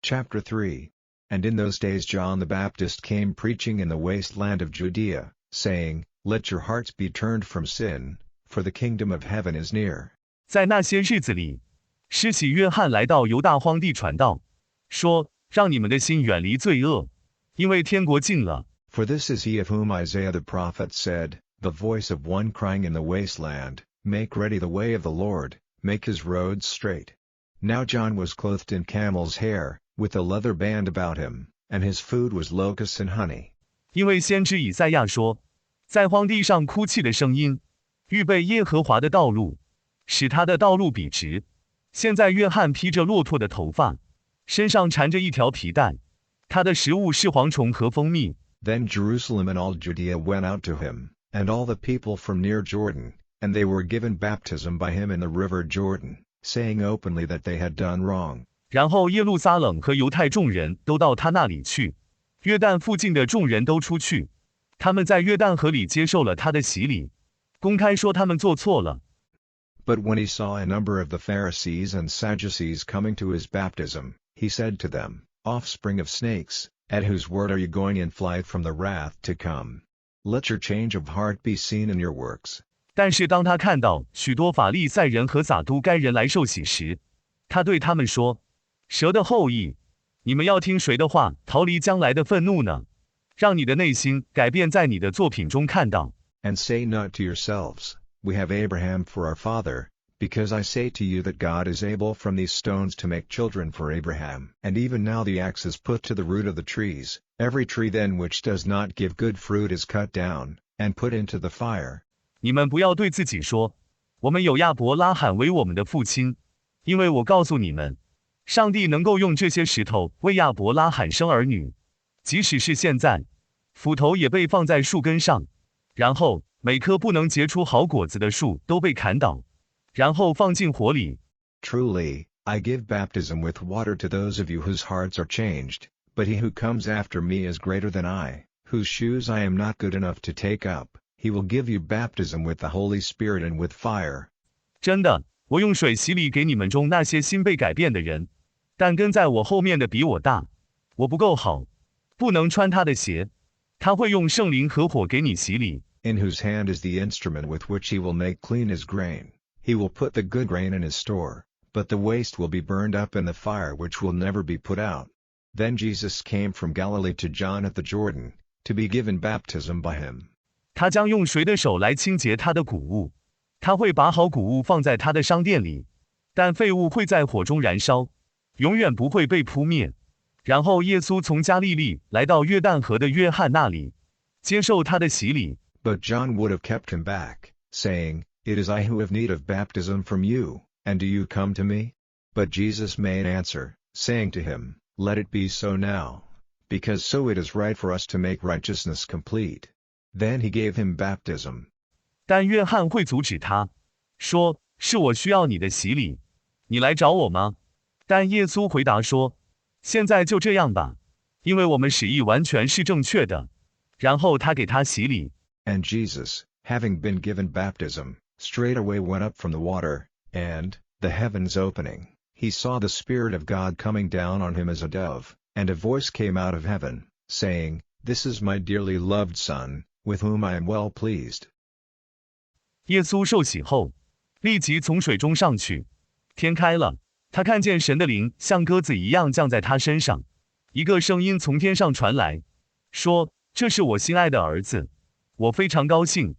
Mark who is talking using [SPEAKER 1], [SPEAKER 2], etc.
[SPEAKER 1] Chapter 3. And in those days John the Baptist came preaching in the wasteland of Judea, saying, Let your hearts be turned from sin, for the kingdom of heaven is near.
[SPEAKER 2] 在那些日子里，施洗约翰来到犹大荒地传道，说：让你们的心远离罪恶，因为天国近了。
[SPEAKER 1] For this is he of whom Isaiah the prophet said, The voice of one crying in the wasteland, Make ready the way of the Lord, make his roads straight. Now John was clothed in camel's hair, with a leather band about him, and his food was locusts and honey.
[SPEAKER 2] 因为先知以赛亚说，在荒地上哭泣的声音，预备耶和华的道路，使他的道路笔直。现在约翰披着骆驼的头发，身上缠着一条皮带，他的食物是蝗虫和蜂蜜。
[SPEAKER 1] Then Jerusalem and all Judea went out to him, and all the people from near Jordan, and they were given baptism by him in the river Jordan, saying openly that they had done wrong.
[SPEAKER 2] 然后耶路撒冷和犹太众人都到他那里去，约旦附近的众人都出去，他们在约旦河里接受了他的洗礼，公开说他们做错了。
[SPEAKER 1] But when he saw a number of the Pharisees and Sadducees coming to his baptism, he said to them, Offspring of snakes, at whose word are you going in flight from the wrath to come? Let your change of heart be seen in your works.
[SPEAKER 2] 但是当他看到许多法利赛人和撒都该人来受洗时，他对他们说：蛇的后裔，你们要听谁的话，逃离将来的愤怒呢？让你的内心改变在你的作品中看到。
[SPEAKER 1] And say not to yourselves, We have Abraham for our father, because I say to you that God is able from these stones to make children for Abraham. And even now the axe is put to the root of the trees. Every tree then which does not give good fruit is cut down, and put into the fire.
[SPEAKER 2] 你们不要对自己说，我们有亚伯拉罕为我们的父亲，因为我告诉你们，上帝能够用这些石头为亚伯拉罕生儿女。即使是现在，斧头也被放在树根上，然后每棵不能结出好果子的树都被砍倒，然后放进火里。
[SPEAKER 1] Truly, I give baptism with water to those of you whose hearts are changed, but he who comes after me is greater than I, whose shoes I am not good enough to take up. He will give you baptism with the Holy Spirit and with fire.
[SPEAKER 2] 真的，我用水洗礼给你们中那些心被改变的人，但跟在我后面的比我大，我不够好，不能穿他的鞋。他会用圣灵和火给你洗礼。
[SPEAKER 1] In whose hand is the instrument with which he will make clean his grain. He will put the good grain in his store, but the waste will be burned up in the fire which will never be put out. Then Jesus came from Galilee to John at the Jordan, to be given baptism by him.
[SPEAKER 2] 他将用谁的手来清洁他的谷物？他会把好谷物放在他的商店里，但废物会在火中燃烧，永远不会被扑灭。然后耶稣从加利利来到约旦河的约翰那里，接受他的洗礼。
[SPEAKER 1] But John would have kept him back, saying, It is I who have need of baptism from you, and do you come to me? But Jesus made answer, saying to him, Let it be so now, because so it is right for us to make righteousness complete. Then he gave him baptism.
[SPEAKER 2] 但约翰会阻止他，说：是我需要你的洗礼，你来找我吗？但耶稣回答说：现在就这样吧，因为我们使意完全是正确的。然后他给他洗礼。
[SPEAKER 1] And Jesus, having been given baptism, straightway went up from the water, and, the heavens opening, he saw the Spirit of God coming down on him as a dove, and a voice came out of heaven, saying, This is my dearly loved Son, with whom I am well pleased.
[SPEAKER 2] 耶稣受洗后，立即从水中上去，天开了，他看见神的灵像鸽子一样降在他身上，一个声音从天上传来，说：这是我心爱的儿子，我非常高兴，